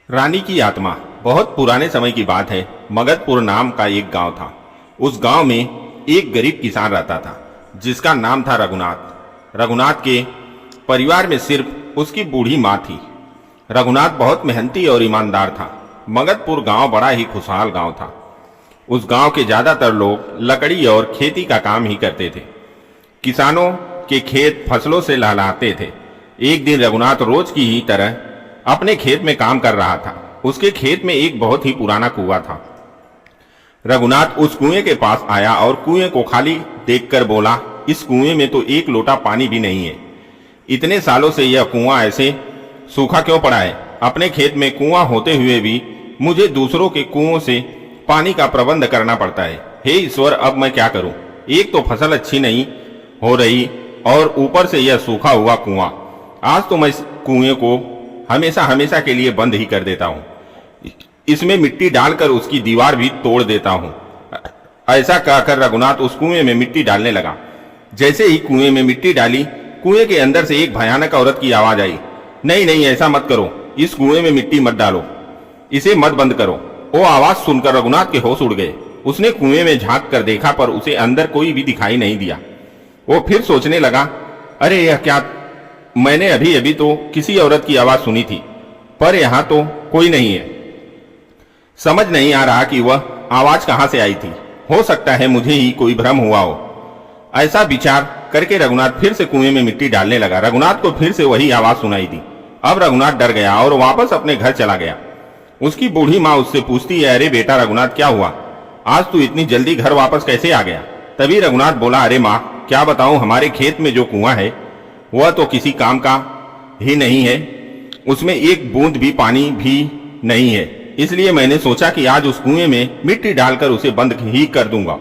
रानी की आत्मा। बहुत पुराने समय की बात है। मगधपुर नाम का एक गांव था। उस गांव में एक गरीब किसान रहता था जिसका नाम था रघुनाथ। रघुनाथ के परिवार में सिर्फ उसकी बूढ़ी माँ थी। रघुनाथ बहुत मेहनती और ईमानदार था। मगधपुर गांव बड़ा ही खुशहाल गांव था। उस गांव के ज्यादातर लोग लकड़ी और खेती का काम ही करते थे। किसानों के खेत फसलों से लहलहाते थे। एक दिन रघुनाथ रोज की ही तरह अपने खेत में काम कर रहा था। उसके खेत में एक बहुत ही पुराना कुआं था। रघुनाथ उस कुएं के पास आया और कुएं को खाली देखकर बोला, इस कुएं में तो एक लोटा पानी भी नहीं है। इतने सालों से यह कुआं ऐसे सूखा क्यों पड़ा है? अपने खेत में कुआं होते हुए भी मुझे दूसरों के कुओं से पानी का प्रबंध करना पड़ता है। हे ईश्वर, अब मैं क्या करूं? एक तो फसल अच्छी नहीं हो रही और ऊपर से यह सूखा हुआ कुआं। आज तो मैं इस कुएं को हमेशा हमेशा के लिए बंद ही कर देता हूं। इसमें मिट्टी डालकर उसकी दीवार भी तोड़ देता हूं। ऐसा कहकर रघुनाथ उस कुएं में मिट्टी डालने लगा। जैसे ही कुएं में मिट्टी डाली, कुएं के अंदर से एक भयानक औरत की आवाज आई, नहीं नहीं, ऐसा मत करो, इस कुएं में मिट्टी मत डालो, इसे मत बंद करो। वो आवाज सुनकर रघुनाथ के होश उड़ गए। उसने कुएं में झांक कर देखा पर उसे अंदर कोई भी दिखाई नहीं दिया। वो फिर सोचने लगा, अरे यह क्या, मैंने अभी अभी तो किसी औरत की आवाज सुनी थी पर यहां तो कोई नहीं है। समझ नहीं आ रहा कि वह आवाज कहां से आई थी। हो सकता है मुझे ही कोई भ्रम हुआ हो। ऐसा विचार करके रघुनाथ फिर से कुएं में मिट्टी डालने लगा। रघुनाथ को फिर से वही आवाज सुनाई दी। अब रघुनाथ डर गया और वापस अपने घर चला गया। उसकी बूढ़ी माँ उससे पूछती है, अरे बेटा रघुनाथ, क्या हुआ? आज तू इतनी जल्दी घर वापस कैसे आ गया? तभी रघुनाथ बोला, अरे माँ, क्या बताऊं, हमारे खेत में जो कुआं है वह तो किसी काम का ही नहीं है। उसमें एक बूंद भी पानी भी नहीं है। इसलिए मैंने सोचा कि आज उस कुएं में मिट्टी डालकर उसे बंद ही कर दूंगा।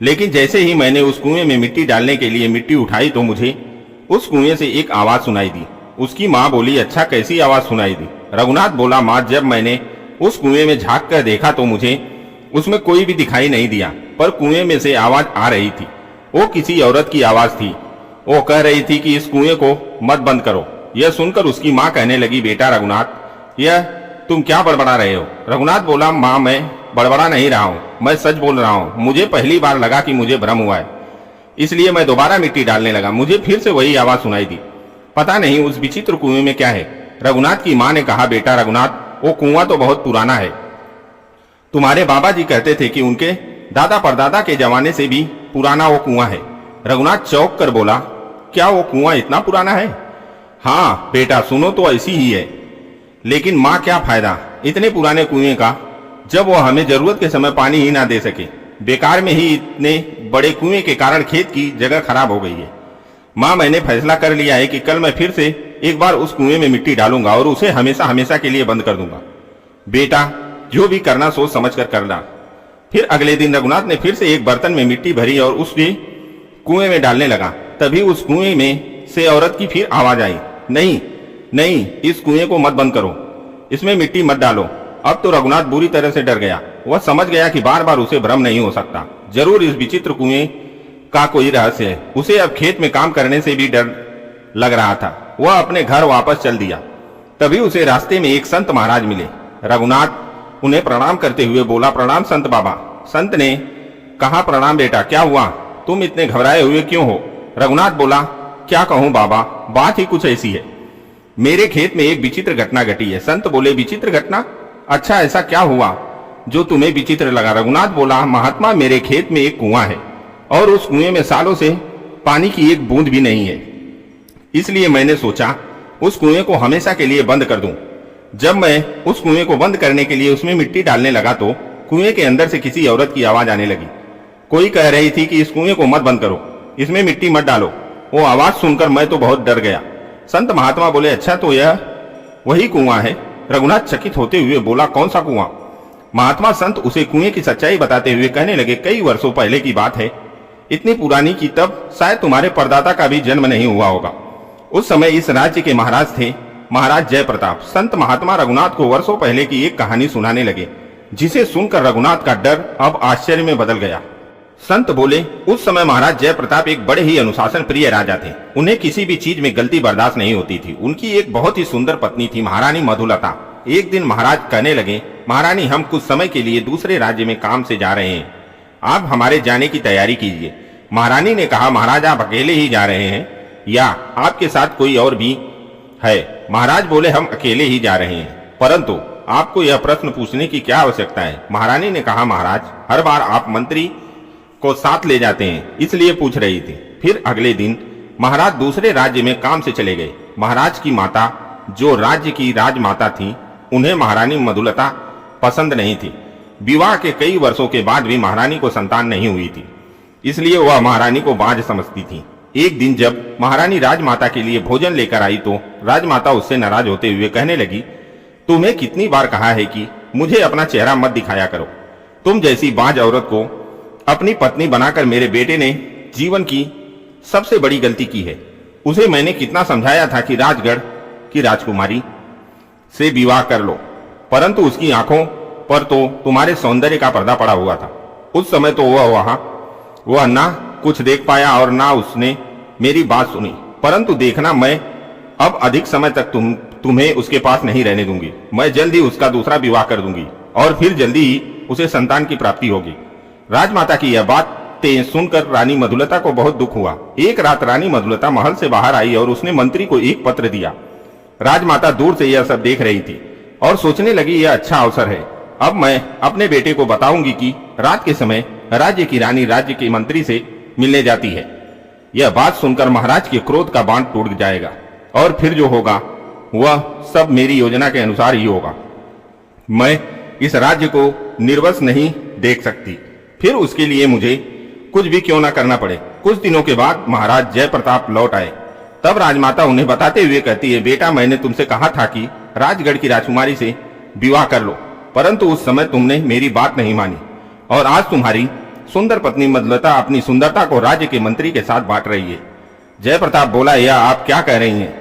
लेकिन जैसे ही मैंने उस कुएं में मिट्टी डालने के लिए मिट्टी उठाई तो मुझे उस कुएं से एक आवाज सुनाई दी। उसकी माँ बोली, अच्छा, कैसी आवाज सुनाई दी? रघुनाथ बोला, माँ, जब मैंने उस कुएं में झांक कर देखा तो मुझे उसमें कोई भी दिखाई नहीं दिया, पर कुएं में से आवाज आ रही थी। वो किसी औरत की आवाज थी। वो कह रही थी कि इस कुएं को मत बंद करो। यह सुनकर उसकी माँ कहने लगी, बेटा रघुनाथ, यह तुम क्या बड़बड़ा रहे हो? रघुनाथ बोला, माँ, मैं बड़बड़ा नहीं रहा हूँ, मैं सच बोल रहा हूँ। मुझे पहली बार लगा कि मुझे भ्रम हुआ है, इसलिए मैं दोबारा मिट्टी डालने लगा। मुझे फिर से वही आवाज सुनाई दी। पता नहीं उस विचित्र कुएं में क्या है। रघुनाथ की माँ ने कहा, बेटा रघुनाथ, वो कुआं तो बहुत पुराना है। तुम्हारे बाबा जी कहते थे कि उनके दादा परदादा के जमाने से भी पुराना वो कुआं है। रघुनाथ चौंक कर बोला, क्या वो कुआं इतना पुराना है? हाँ बेटा, सुनो तो ऐसी ही है। लेकिन माँ, क्या फायदा इतने पुराने कुएं का जब वो हमें जरूरत के समय पानी ही ना दे सके? बेकार में ही इतने बड़े कुएं के कारण खेत की जगह खराब हो गई है। माँ, मैंने फैसला कर लिया है कि कल मैं फिर से एक बार उस कुएं में मिट्टी डालूंगा और उसे हमेशा हमेशा के लिए बंद कर दूंगा। बेटा, जो भी करना सोच समझ कर करना। फिर अगले दिन रघुनाथ ने फिर से एक बर्तन में मिट्टी भरी और उसके कुएं में डालने लगा। तभी उस कुएं में से औरत की फिर आवाज आई, नहीं नहीं, इस कुएं को मत बंद करो, इसमें मिट्टी मत डालो। अब तो रघुनाथ बुरी तरह से डर गया। वह समझ गया कि बार बार उसे भ्रम नहीं हो सकता। जरूर इस विचित्र कुएं का कोई रहस्य है। उसे अब खेत में काम करने से भी डर लग रहा था। वह अपने घर वापस चल दिया। तभी उसे रास्ते में एक संत महाराज मिले। रघुनाथ उन्हें प्रणाम करते हुए बोला, प्रणाम संत बाबा। संत ने कहा, प्रणाम बेटा, क्या हुआ? तुम इतने घबराए हुए क्यों हो? रघुनाथ बोला, क्या कहूं बाबा, बात ही कुछ ऐसी है। मेरे खेत में एक विचित्र घटना घटी है। संत बोले, विचित्र घटना? अच्छा, ऐसा क्या हुआ जो तुम्हें विचित्र लगा? रघुनाथ बोला, महात्मा, मेरे खेत में एक कुआं है और उस कुएं में सालों से पानी की एक बूंद भी नहीं है। इसलिए मैंने सोचा उस कुएं को हमेशा के लिए बंद कर दूं। जब मैं उस कुएं को बंद करने के लिए उसमें मिट्टी डालने लगा तो कुएं के अंदर से किसी औरत की आवाज आने लगी। कोई कह रही थी कि इस कुएं को मत बंद करो, इसमें मिट्टी मत डालो। वो आवाज सुनकर मैं तो बहुत डर गया। संत महात्मा बोले, अच्छा, तो यह वही कुआं है? रघुनाथ चकित होते हुए बोला, कौन सा कुआं? महात्मा संत उसे कुएं की सच्चाई बताते हुए कहने लगे, कई वर्षों पहले की बात है, इतनी पुरानी कि तब शायद तुम्हारे परदादा का भी जन्म नहीं हुआ होगा। उस समय इस राज्य के महाराज थे, महाराज जय प्रताप। संत महात्मा रघुनाथ को वर्षों पहले की एक कहानी सुनाने लगे, जिसे सुनकर रघुनाथ का डर अब आश्चर्य में बदल गया। संत बोले, उस समय महाराज जय प्रताप एक बड़े ही अनुशासन प्रिय राजा थे। उन्हें किसी भी चीज में गलती बर्दाश्त नहीं होती थी। उनकी एक बहुत ही सुंदर पत्नी थी, महारानी मधुलता। एक दिन महाराज कहने लगे, महारानी हम कुछ समय के लिए दूसरे राज्य में काम से जा रहे हैं, आप हमारे जाने की तैयारी कीजिए। महारानी ने कहा, महाराज आप अकेले ही जा रहे हैं या आपके साथ कोई और भी है? महाराज बोले, हम अकेले ही जा रहे हैं, परंतु आपको यह प्रश्न पूछने की क्या आवश्यकता है? महारानी ने कहा, महाराज हर बार आप मंत्री को साथ ले जाते हैं, इसलिए पूछ रही थी। फिर अगले दिन महाराज दूसरे राज्य में काम से चले गए। महाराज की माता, जो राज्य की राजमाता थी, उन्हें महारानी मधुलता पसंद नहीं थी। विवाह के कई वर्षों के बाद भी महारानी को संतान नहीं हुई थी, इसलिए वह महारानी को बांझ समझती थी। एक दिन जब महारानी राजमाता के लिए भोजन लेकर आई तो राजमाता उससे नाराज होते हुए कहने लगी, तुम्हें कितनी बार कहा है कि मुझे अपना चेहरा मत दिखाया करो। तुम जैसी बांझ औरत को अपनी पत्नी बनाकर मेरे बेटे ने जीवन की सबसे बड़ी गलती की है। उसे मैंने कितना समझाया था कि राजगढ़ की राजकुमारी से विवाह कर लो, परंतु उसकी आंखों पर तो तुम्हारे सौंदर्य का पर्दा पड़ा हुआ था। उस समय तो वह ना कुछ देख पाया और ना उसने मेरी बात सुनी। परंतु देखना, मैं अब अधिक समय तक तुम्हें उसके पास नहीं रहने दूंगी। मैं जल्द ही उसका दूसरा विवाह कर दूंगी और फिर जल्दी ही उसे संतान की प्राप्ति होगी। राजमाता की यह बातें सुनकर रानी मधुलता को बहुत दुख हुआ। एक रात रानी मधुलता महल से बाहर आई और उसने मंत्री को एक पत्र दिया। राजमाता दूर से यह सब देख रही थी और सोचने लगी, यह अच्छा अवसर है। अब मैं अपने बेटे को बताऊंगी कि रात के समय राज्य की रानी राज्य के मंत्री से मिलने जाती है। यह बात सुनकर महाराज के क्रोध का बांध टूट जाएगा और फिर जो होगा वह सब मेरी योजना के अनुसार ही होगा। मैं इस राज्य को निर्वस नहीं देख सकती, फिर उसके लिए मुझे कुछ भी क्यों ना करना पड़े। कुछ दिनों के बाद महाराज जयप्रताप लौट आए। तब राजमाता उन्हें बताते हुए कहती है, बेटा मैंने तुमसे कहा था कि राजगढ़ की राजकुमारी से विवाह कर लो, परंतु उस समय तुमने मेरी बात नहीं मानी और आज तुम्हारी सुंदर पत्नी मधुलता अपनी सुंदरता को राज्य के मंत्री के साथ बांट रही है। जयप्रताप बोला, यह आप क्या कह रही हैं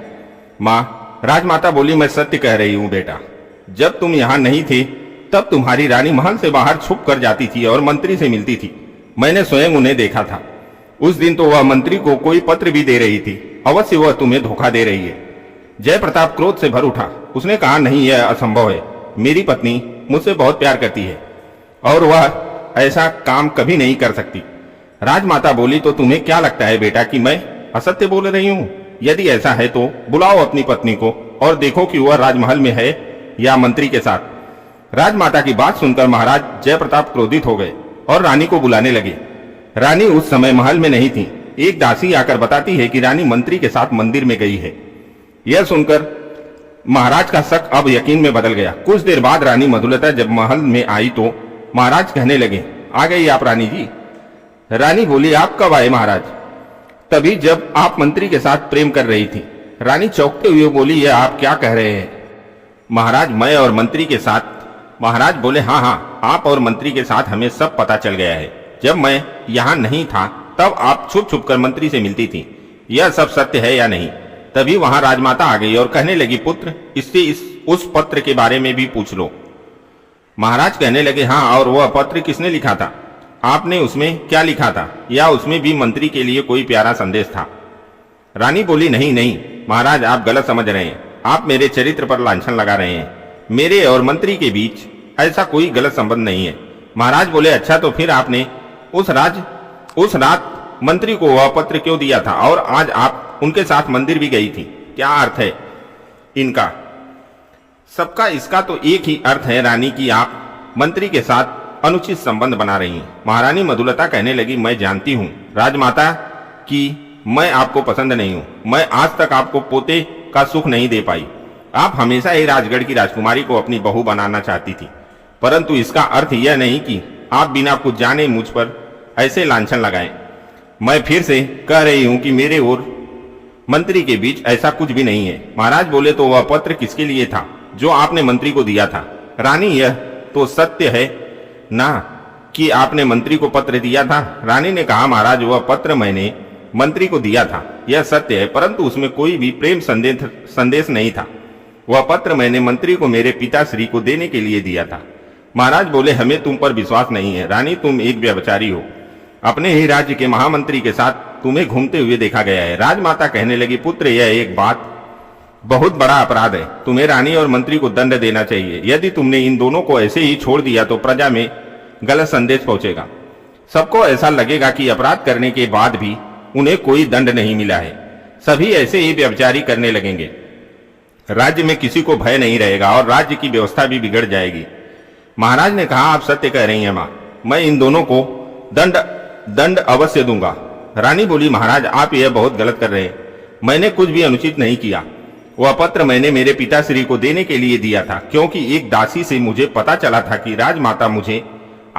माँ? राजमाता बोली, मैं सत्य कह रही हूँ बेटा। जब तुम यहाँ नहीं थे तब तुम्हारी रानी महल से बाहर छुप कर जाती थी और मंत्री से मिलती थी। मैंने स्वयं उन्हें देखा था। उस दिन तो वह मंत्री को कोई पत्र भी दे रही थी। अवश्य वह तुम्हें धोखा दे रही है। जयप्रताप क्रोध से भर उठा। उसने कहा, नहीं, यह असंभव है। मेरी पत्नी मुझसे बहुत प्यार करती है और वह ऐसा काम कभी नहीं कर सकती। राजमाता बोली, तो तुम्हें क्या लगता है बेटा कि मैं असत्य बोल रही हूँ? यदि ऐसा है तो बुलाओ अपनी पत्नी को और देखो कि वह राजमहल में है या मंत्री के साथ। राजमाता की बात सुनकर महाराज जयप्रताप क्रोधित हो गए और रानी को बुलाने लगे। रानी उस समय महल में नहीं थी। एक दासी आकर बताती है कि रानी मंत्री के साथ मंदिर में गई है। यह सुनकर महाराज का शक अब यकीन में बदल गया। कुछ देर बाद रानी मधुलता जब महल में आई तो महाराज कहने लगे, आ गई आप रानी जी। रानी बोली, आप कब आए महाराज? तभी जब आप मंत्री के साथ प्रेम कर रही थी। रानी चौंकते हुए बोली, यह आप क्या कह रहे हैं महाराज? मैं और मंत्री के साथ? महाराज बोले, हाँ, आप और मंत्री के साथ हमें सब पता चल गया है। जब मैं यहाँ नहीं था तब आप छुप छुप कर मंत्री से मिलती थी। यह सब सत्य है या नहीं? तभी वहां राजमाता आ गई और कहने लगी, पुत्र इससे उस पत्र के बारे में भी पूछ लो। महाराज कहने लगे, हाँ, और वह पत्र किसने लिखा था? आपने उसमें क्या लिखा था? या उसमें भी मंत्री के लिए कोई प्यारा संदेश था? रानी बोली, नहीं महाराज, आप गलत समझ रहे हैं। आप मेरे चरित्र पर लांछन लगा रहे हैं। मेरे और मंत्री के बीच ऐसा कोई गलत संबंध नहीं है। महाराज बोले, अच्छा, तो फिर आपने उस रात मंत्री को वह पत्र क्यों दिया था और आज आप उनके साथ मंदिर भी गई थी? क्या अर्थ है इनका? सबका इसका तो एक ही अर्थ है रानी, की आप मंत्री के साथ अनुचित संबंध बना रही हैं। महारानी मधुलता कहने लगी, मैं जानती हूँ राजमाता कि मैं आपको पसंद नहीं हूँ। मैं आज तक आपको पोते का सुख नहीं दे पाई। आप हमेशा ही राजगढ़ की राजकुमारी को अपनी बहू बनाना चाहती थी, परंतु इसका अर्थ यह नहीं कि आप बिना कुछ जाने मुझ पर ऐसे लांछन लगाएं। मैं फिर से कह रही हूं कि मेरे और मंत्री के बीच ऐसा कुछ भी नहीं है। महाराज बोले, तो वह पत्र किसके लिए था जो आपने मंत्री को दिया था? रानी, यह तो सत्य है ना कि आपने मंत्री को पत्र दिया था? रानी ने कहा, महाराज, वह पत्र मैंने मंत्री को दिया था, यह सत्य है, परंतु उसमें कोई भी प्रेम संदेश नहीं था। वह पत्र मैंने मंत्री को मेरे पिताश्री को देने के लिए दिया था। महाराज बोले, हमें तुम पर विश्वास नहीं है। रानी, तुम एक व्यभिचारी हो। अपने ही राज्य के महामंत्री के साथ तुम्हें घूमते हुए देखा गया है। राजमाता कहने लगी, पुत्र, यह एक बात बहुत बड़ा अपराध है। तुम्हें रानी और मंत्री को दंड देना चाहिए। यदि तुमने इन दोनों को ऐसे ही छोड़ दिया तो प्रजा में गलत संदेश पहुंचेगा। सबको ऐसा लगेगा कि अपराध करने के बाद भी उन्हें कोई दंड नहीं मिला है। सभी ऐसे ही व्यभिचारी करने लगेंगे। राज्य में किसी को भय नहीं रहेगा और राज्य की व्यवस्था भी बिगड़ जाएगी। महाराज ने कहा, आप सत्य कह रही हैं मां, मैं इन दोनों को दंड अवश्य दूंगा। रानी बोली, महाराज आप यह बहुत गलत कर रहे हैं। मैंने कुछ भी अनुचित नहीं किया। वह पत्र मैंने मेरे पिताश्री को देने के लिए दिया था, क्योंकि एक दासी से मुझे पता चला था कि राजमाता मुझे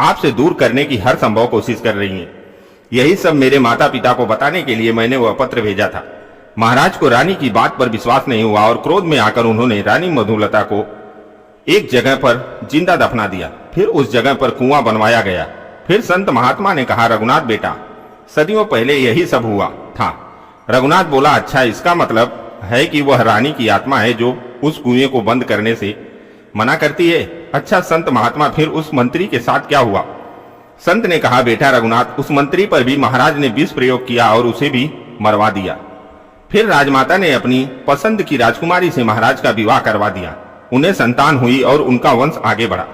आपसे दूर करने की हर संभव कोशिश कर रही हैं। यही सब मेरे माता पिता को बताने के लिए मैंने वह पत्र भेजा था। महाराज को रानी की बात पर विश्वास नहीं हुआ और क्रोध में आकर उन्होंने रानी मधुलता को एक जगह पर जिंदा दफना दिया। फिर उस जगह पर कुआं बनवाया गया। फिर संत महात्मा ने कहा, रघुनाथ बेटा, सदियों पहले यही सब हुआ था। रघुनाथ बोला, अच्छा, इसका मतलब है कि वह रानी की आत्मा है जो उस कुएं को बंद करने से मना करती है। अच्छा संत महात्मा, फिर उस मंत्री के साथ क्या हुआ? संत ने कहा, बेटा रघुनाथ, उस मंत्री पर भी महाराज ने विष प्रयोग किया और उसे भी मरवा दिया। फिर राजमाता ने अपनी पसंद की राजकुमारी से महाराज का विवाह करवा दिया। उन्हें संतान हुई और उनका वंश आगे बढ़ा।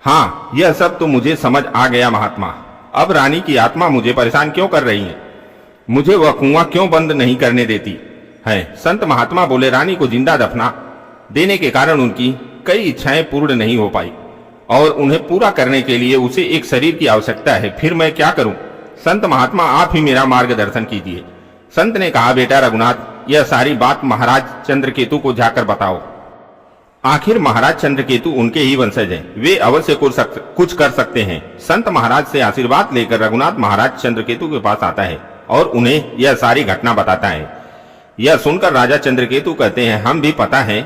हाँ, यह सब तो मुझे समझ आ गया महात्मा। अब रानी की आत्मा मुझे परेशान क्यों कर रही है? मुझे वह कुआं क्यों बंद नहीं करने देती है? संत महात्मा बोले, रानी को जिंदा दफना देने के कारण उनकी कई इच्छाएं पूर्ण नहीं हो पाई और उन्हें पूरा करने के लिए उसे एक शरीर की आवश्यकता है। फिर मैं क्या करूं? संत महात्मा, आप ही मेरा मार्गदर्शन कीजिए। संत ने कहा, बेटा रघुनाथ, यह सारी बात महाराज चंद्रकेतु को जाकर बताओ। आखिर महाराज चंद्रकेतु उनके ही वंशज हैं, वे अवश्य कुछ कर सकते हैं। संत महाराज से आशीर्वाद लेकर रघुनाथ महाराज चंद्रकेतु के पास आता है और उन्हें यह सारी घटना बताता है। यह सुनकर राजा चंद्रकेतु कहते हैं, हम भी पता है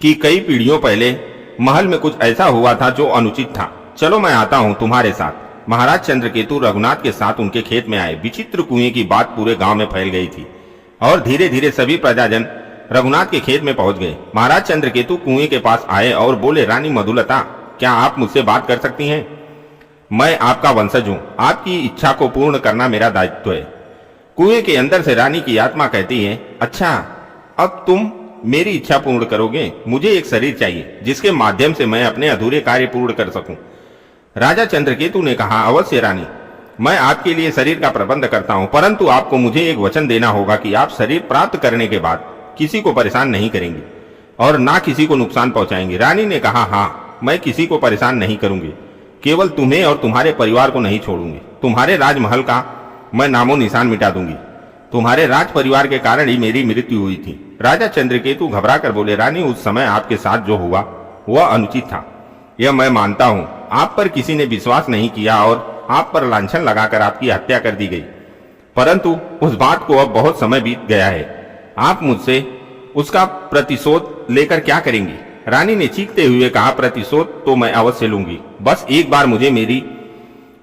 कि कई पीढ़ियों पहले महल में कुछ ऐसा हुआ था जो अनुचित था। चलो मैं आता हूं तुम्हारे साथ। महाराज चंद्रकेतु रघुनाथ के साथ उनके खेत में आए। विचित्र कुएं की बात पूरे गांव में फैल गई थी और धीरे धीरे सभी प्रजाजन रघुनाथ के खेत में पहुंच गए। महाराज चंद्रकेतु कुएं के पास आए और बोले, रानी मधुलता, क्या आप मुझसे बात कर सकती हैं? मैं आपका वंशज हूं, आपकी इच्छा को पूर्ण करना मेरा दायित्व है। कुएं के अंदर से रानी की आत्मा कहती है, अच्छा, अब तुम मेरी इच्छा पूर्ण करोगे? मुझे एक शरीर चाहिए जिसके माध्यम से मैं अपने अधूरे कार्य पूर्ण कर सकूं। राजा चंद्रकेतु ने कहा, अवश्य रानी, मैं आपके लिए शरीर का प्रबंध करता हूं, परंतु आपको मुझे एक वचन देना होगा कि आप शरीर प्राप्त करने के बाद किसी को परेशान नहीं करेंगे और ना किसी को नुकसान पहुंचाएंगे। रानी ने कहा, हाँ, मैं किसी को परेशान नहीं करूंगी, केवल तुम्हें और तुम्हारे परिवार को नहीं छोड़ूंगी। तुम्हारे राजमहल का मैं नामो निशान मिटा दूंगी। तुम्हारे राज परिवार के कारण ही मेरी मृत्यु हुई थी। राजा चंद्रकेतु घबरा कर बोले, रानी, उस समय आपके साथ जो हुआ वह अनुचित था, यह मैं मानता हूं। आप पर किसी ने विश्वास नहीं किया और आप पर लांछन लगाकर आपकी हत्या कर दी गई, परंतु उस बात को अब बहुत समय बीत गया है। आप मुझसे उसका प्रतिशोध लेकर क्या करेंगी? रानी ने चीखते हुए कहा, प्रतिशोध तो मैं अवश्य लूंगी, बस एक बार मुझे मेरी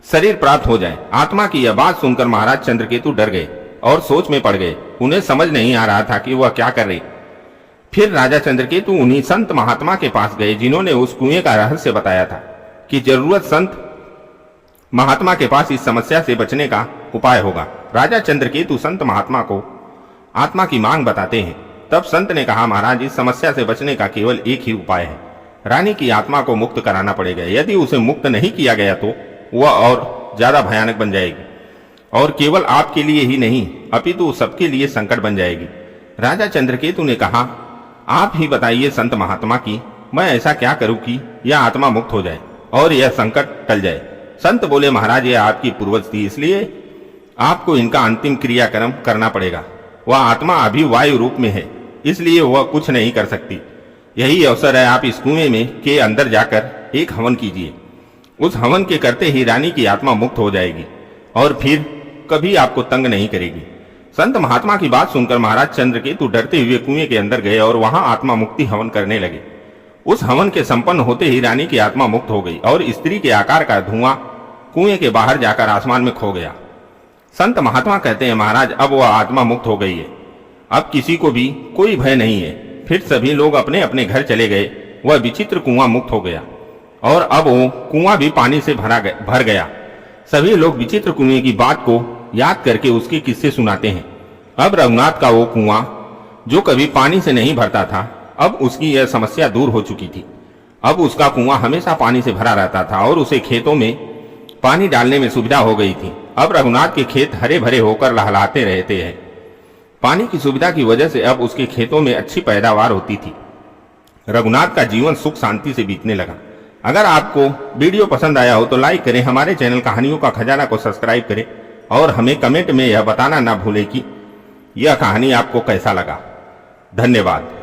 शरीर प्राप्त हो जाए। आत्मा की यह बात सुनकर महाराज चंद्रकेतु डर गए और सोच में पड़ गए। उन्हें समझ नहीं आ रहा था कि वह क्या कर रहे। फिर राजा चंद्रकेतु उन्हीं संत महात्मा के पास गए जिन्होंने उस कुएं का रहस्य बताया था कि जरूरत संत महात्मा के पास इस समस्या से बचने का उपाय होगा। राजा चंद्रकेतु संत महात्मा को आत्मा की मांग बताते हैं। तब संत ने कहा, महाराज, इस समस्या से बचने का केवल एक ही उपाय है, रानी की आत्मा को मुक्त कराना पड़ेगा। यदि उसे मुक्त नहीं किया गया तो वह और ज्यादा भयानक बन जाएगी और केवल आपके लिए ही नहीं अपितु सबके लिए संकट बन जाएगी। राजा चंद्रकेतु ने कहा, आप ही बताइए संत महात्मा की मैं ऐसा क्या करूं कि यह आत्मा मुक्त हो जाए और यह संकट टल जाए। संत बोले, महाराज, यह आपकी पूर्वज थी, इसलिए आपको इनका अंतिम क्रियाक्रम करना पड़ेगा। वह आत्मा अभी वायु रूप में है, इसलिए वह कुछ नहीं कर सकती। यही अवसर है, आप इस कुएं में के अंदर जाकर एक हवन कीजिए। उस हवन के करते ही रानी की आत्मा मुक्त हो जाएगी और फिर कभी आपको तंग नहीं करेगी। संत महात्मा की बात सुनकर महाराज चंद्रकेतु डरते हुए कुएं के अंदर गए और वहां आत्मा मुक्ति हवन करने लगे। उस हवन के संपन्न होते ही रानी की आत्मा मुक्त हो गई और स्त्री के आकार का धुआं कुएं के बाहर जाकर आसमान में खो गया। संत महात्मा कहते हैं, महाराज, अब वह आत्मा मुक्त हो गई है, अब किसी को भी कोई भय नहीं है। फिर सभी लोग अपने अपने घर चले गए। वह विचित्र कुआं मुक्त हो गया और अब वो कुआं भी पानी से भर गया। सभी लोग विचित्र कुएं की बात को याद करके उसके किस्से सुनाते हैं। अब रघुनाथ का वो कुआं जो कभी पानी से नहीं भरता था, अब उसकी यह समस्या दूर हो चुकी थी। अब उसका कुआं हमेशा पानी से भरा रहता था और उसे खेतों में पानी डालने में सुविधा हो गई थी। अब रघुनाथ के खेत हरे भरे होकर लहलहाते रहते हैं। पानी की सुविधा की वजह से अब उसके खेतों में अच्छी पैदावार होती थी। रघुनाथ का जीवन सुख शांति से बीतने लगा। अगर आपको वीडियो पसंद आया हो तो लाइक करें, हमारे चैनल कहानियों का खजाना को सब्सक्राइब करें और हमें कमेंट में यह बताना ना भूलें कि यह कहानी आपको कैसा लगा। धन्यवाद।